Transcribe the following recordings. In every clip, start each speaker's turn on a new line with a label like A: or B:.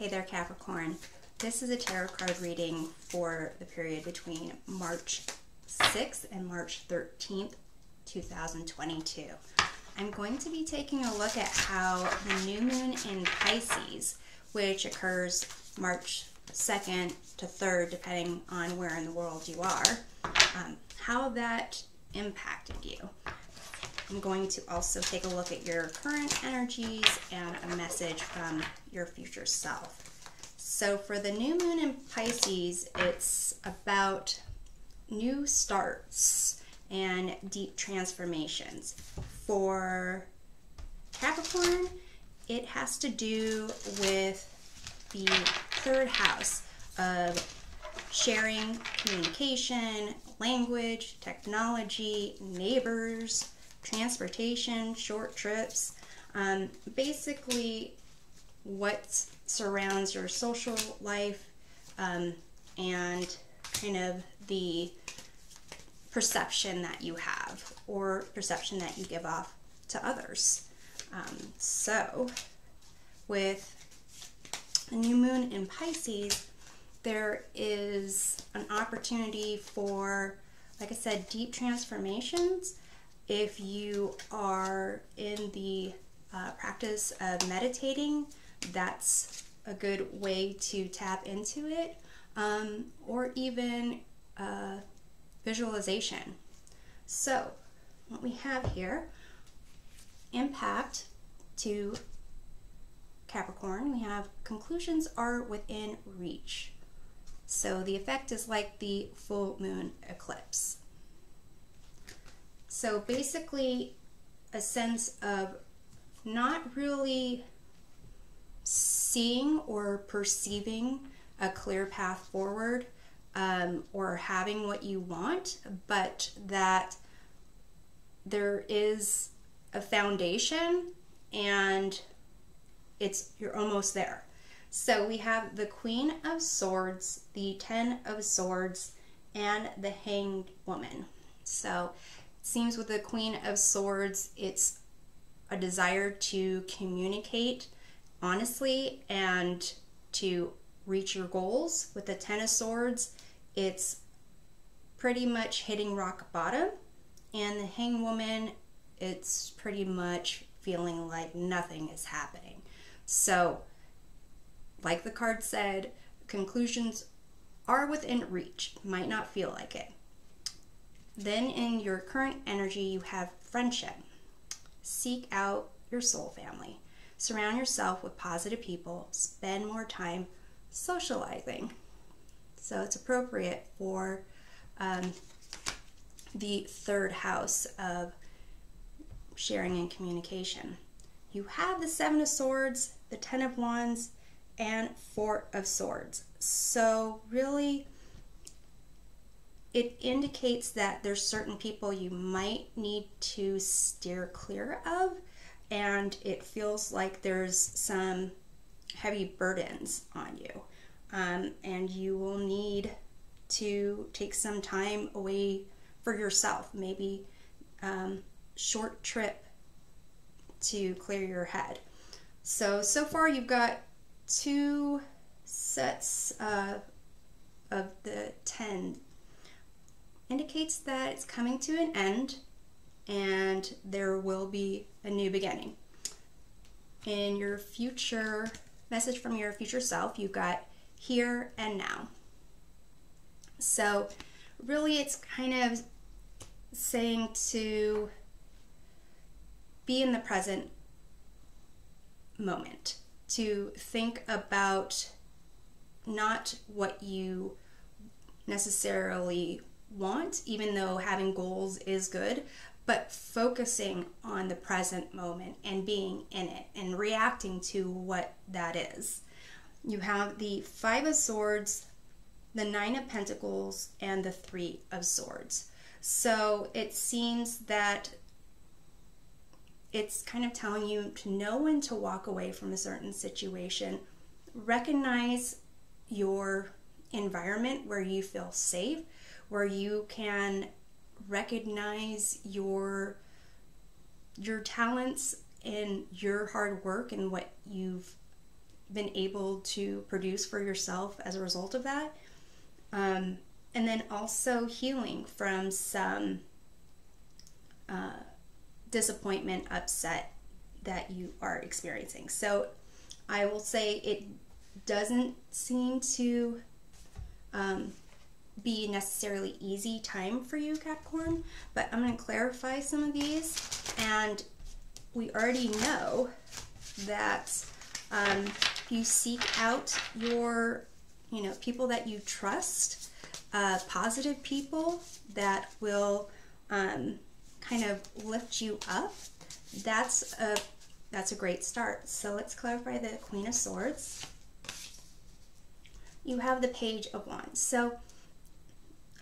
A: Hey there, Capricorn. This is a tarot card reading for the period between March 6th and March 13th, 2022. I'm going to be taking a look at how the new moon in Pisces, which occurs March 2nd to 3rd, depending on where in the world you are, how that impacted you. I'm going to also take a look at your current energies and a message from your future self. So for the new moon in Pisces, it's about new starts and deep transformations. For Capricorn, it has to do with the third house of sharing, communication, language, technology, neighbors, transportation, short trips, basically what surrounds your social life, and kind of the perception that you have or perception that you give off to others. So with a new moon in Pisces, there is an opportunity for, like I said, deep transformations. If you are in the practice of meditating, that's a good way to tap into it, or even visualization. So what we have here, impact to Capricorn, we have conclusions are within reach. So the effect is like the full moon eclipse. So basically a sense of not really seeing or perceiving a clear path forward, or having what you want, but that there is a foundation and you're almost there. So we have the Queen of Swords, the Ten of Swords, and the Hanged Woman. So it seems with the Queen of Swords, it's a desire to communicate honestly and to reach your goals. With the Ten of Swords, it's pretty much hitting rock bottom. And the Hanged Woman, it's pretty much feeling like nothing is happening. So, like the card said, conclusions are within reach. Might not feel like it. Then in your current energy, you have friendship. Seek out your soul family. Surround yourself with positive people. Spend more time socializing. So it's appropriate for the third house of sharing and communication. You have the Seven of Swords, the Ten of Wands, and Four of Swords. So really, it indicates that there's certain people you might need to steer clear of, and it feels like there's some heavy burdens on you, and you will need to take some time away for yourself, maybe short trip to clear your head. So far you've got two sets of the 10. Indicates that it's coming to an end and there will be a new beginning. In your future, message from your future self, you've got here and now. So really it's kind of saying to be in the present moment, to think about not what you necessarily want, even though having goals is good, but focusing on the present moment and being in it and reacting to what that is. You have the Five of Swords, the Nine of Pentacles, and the Three of Swords. So it seems that it's kind of telling you to know when to walk away from a certain situation, recognize your environment where you feel safe, where you can recognize your talents and your hard work and what you've been able to produce for yourself as a result of that. And then also healing from some disappointment, upset that you are experiencing. So I will say it doesn't seem to be necessarily easy time for you, Capricorn, but I'm going to clarify some of these. And we already know that you seek out your, people that you trust, positive people that will kind of lift you up. That's a great start. So let's clarify the Queen of Swords. You have the Page of Wands. So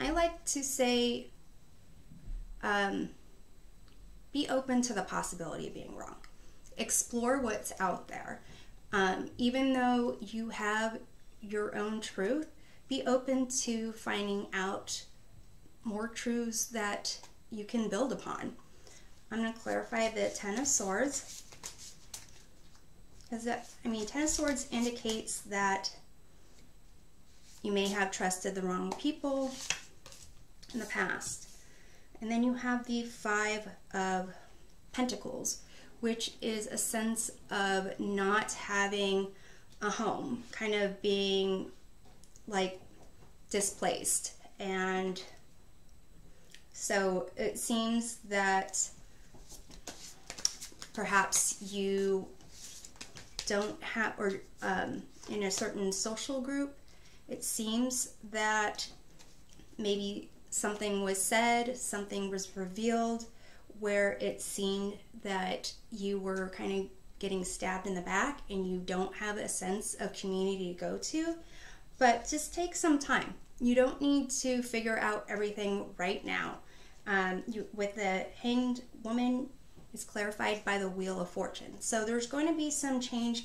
A: I like to say, be open to the possibility of being wrong. Explore what's out there. Even though you have your own truth, be open to finding out more truths that you can build upon. I'm going to clarify the Ten of Swords. Ten of Swords indicates that you may have trusted the wrong people in the past. And then you have the Five of Pentacles, which is a sense of not having a home, kind of being like displaced. And so it seems that perhaps you don't have, or in a certain social group, it seems that maybe something was said, something was revealed, where it seemed that you were kind of getting stabbed in the back and you don't have a sense of community to go to. But just take some time. You don't need to figure out everything right now. With the Hanged Woman, is clarified by the Wheel of Fortune. So there's going to be some change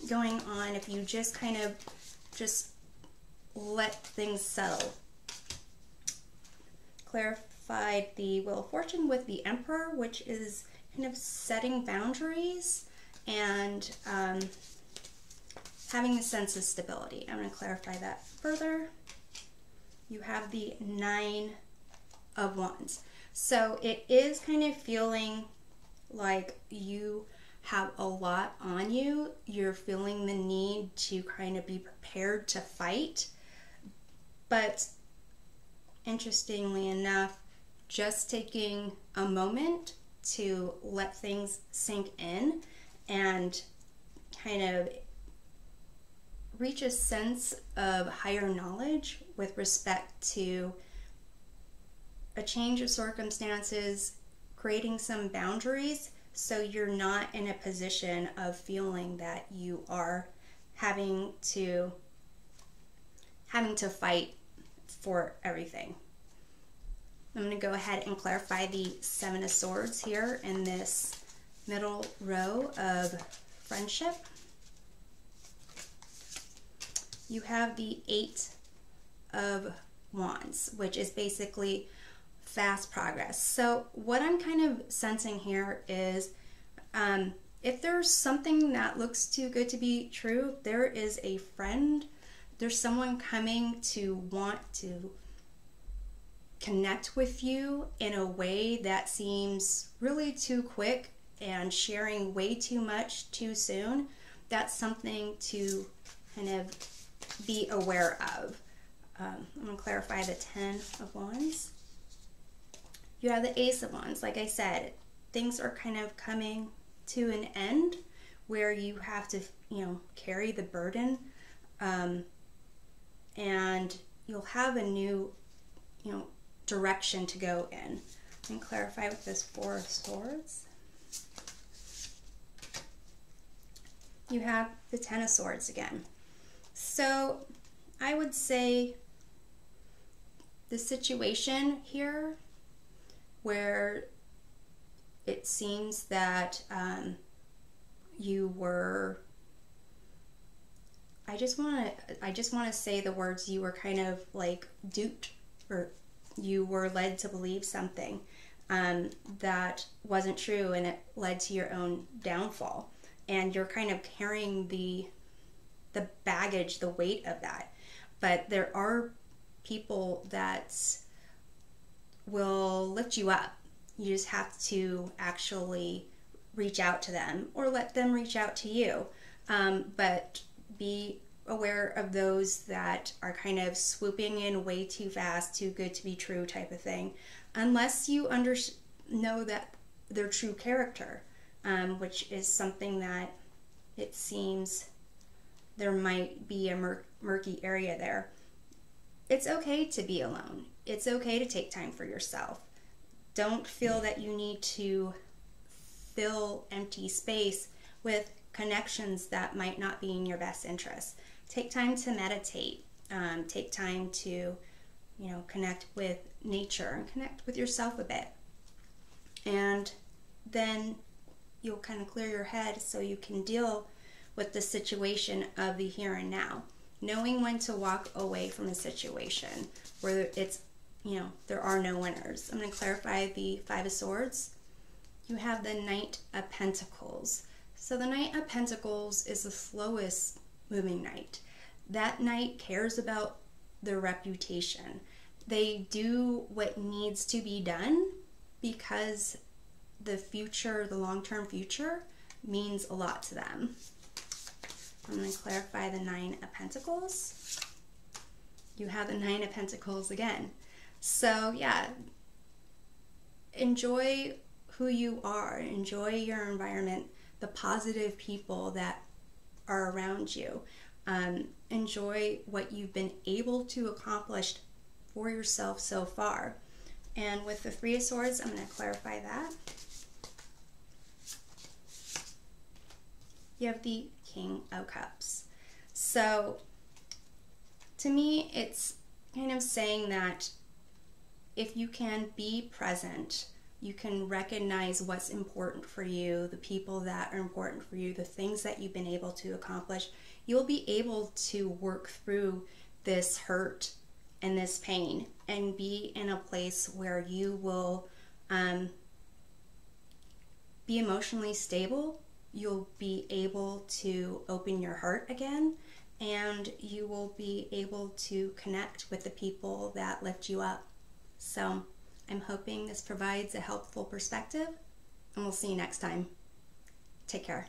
A: going on if you just kind of just let things settle. Clarified the Wheel of Fortune with the Emperor, which is kind of setting boundaries and having a sense of stability. I'm going to clarify that further. You have the Nine of Wands. So it is kind of feeling like you have a lot on you. You're feeling the need to kind of be prepared to fight. But interestingly enough, just taking a moment to let things sink in and kind of reach a sense of higher knowledge with respect to a change of circumstances, creating some boundaries, so you're not in a position of feeling that you are having to fight for everything. I'm going to go ahead and clarify the Seven of Swords here in this middle row of friendship. You have the Eight of Wands, which is basically fast progress. So what I'm kind of sensing here is if there's something that looks too good to be true, there is a friend, there's someone coming to want to connect with you in a way that seems really too quick and sharing way too much too soon. That's something to kind of be aware of. I'm going to clarify the Ten of Wands. You have the Ace of Wands. Like I said, things are kind of coming to an end where you have to, carry the burden, and you'll have a new, direction to go in. And clarify with this Four of Swords. You have the Ten of Swords again. So I would say the situation here where it seems that you were, I just want to say the words, you were kind of like duped, or you were led to believe something that wasn't true, and it led to your own downfall. And you're kind of carrying the the baggage, the weight of that. But there are people that will lift you up. You just have to actually reach out to them or let them reach out to you. But be aware of those that are kind of swooping in way too fast, too good to be true type of thing, unless you know that their true character, which is something that it seems there might be a murky area there. It's okay to be alone. It's okay to take time for yourself. Don't feel that you need to fill empty space with connections that might not be in your best interest. Take time to meditate. Take time to, connect with nature and connect with yourself a bit. And then you'll kind of clear your head so you can deal with the situation of the here and now. Knowing when to walk away from a situation where it's, there are no winners. I'm going to clarify the Five of Swords. You have the Knight of Pentacles. So the Knight of Pentacles is the slowest moving knight. That knight cares about their reputation. They do what needs to be done because the future, the long-term future, means a lot to them. I'm going to clarify the Nine of Pentacles. You have the Nine of Pentacles again. So yeah, enjoy who you are. Enjoy your environment, the positive people that are around you. Enjoy what you've been able to accomplish for yourself so far. And with the Three of Swords, I'm going to clarify that. You have the King of Cups. So to me, it's kind of saying that if you can be present, you can recognize what's important for you, the people that are important for you, the things that you've been able to accomplish, you'll be able to work through this hurt and this pain and be in a place where you will be emotionally stable. You'll be able to open your heart again, and you will be able to connect with the people that lift you up. So I'm hoping this provides a helpful perspective, and we'll see you next time. Take care.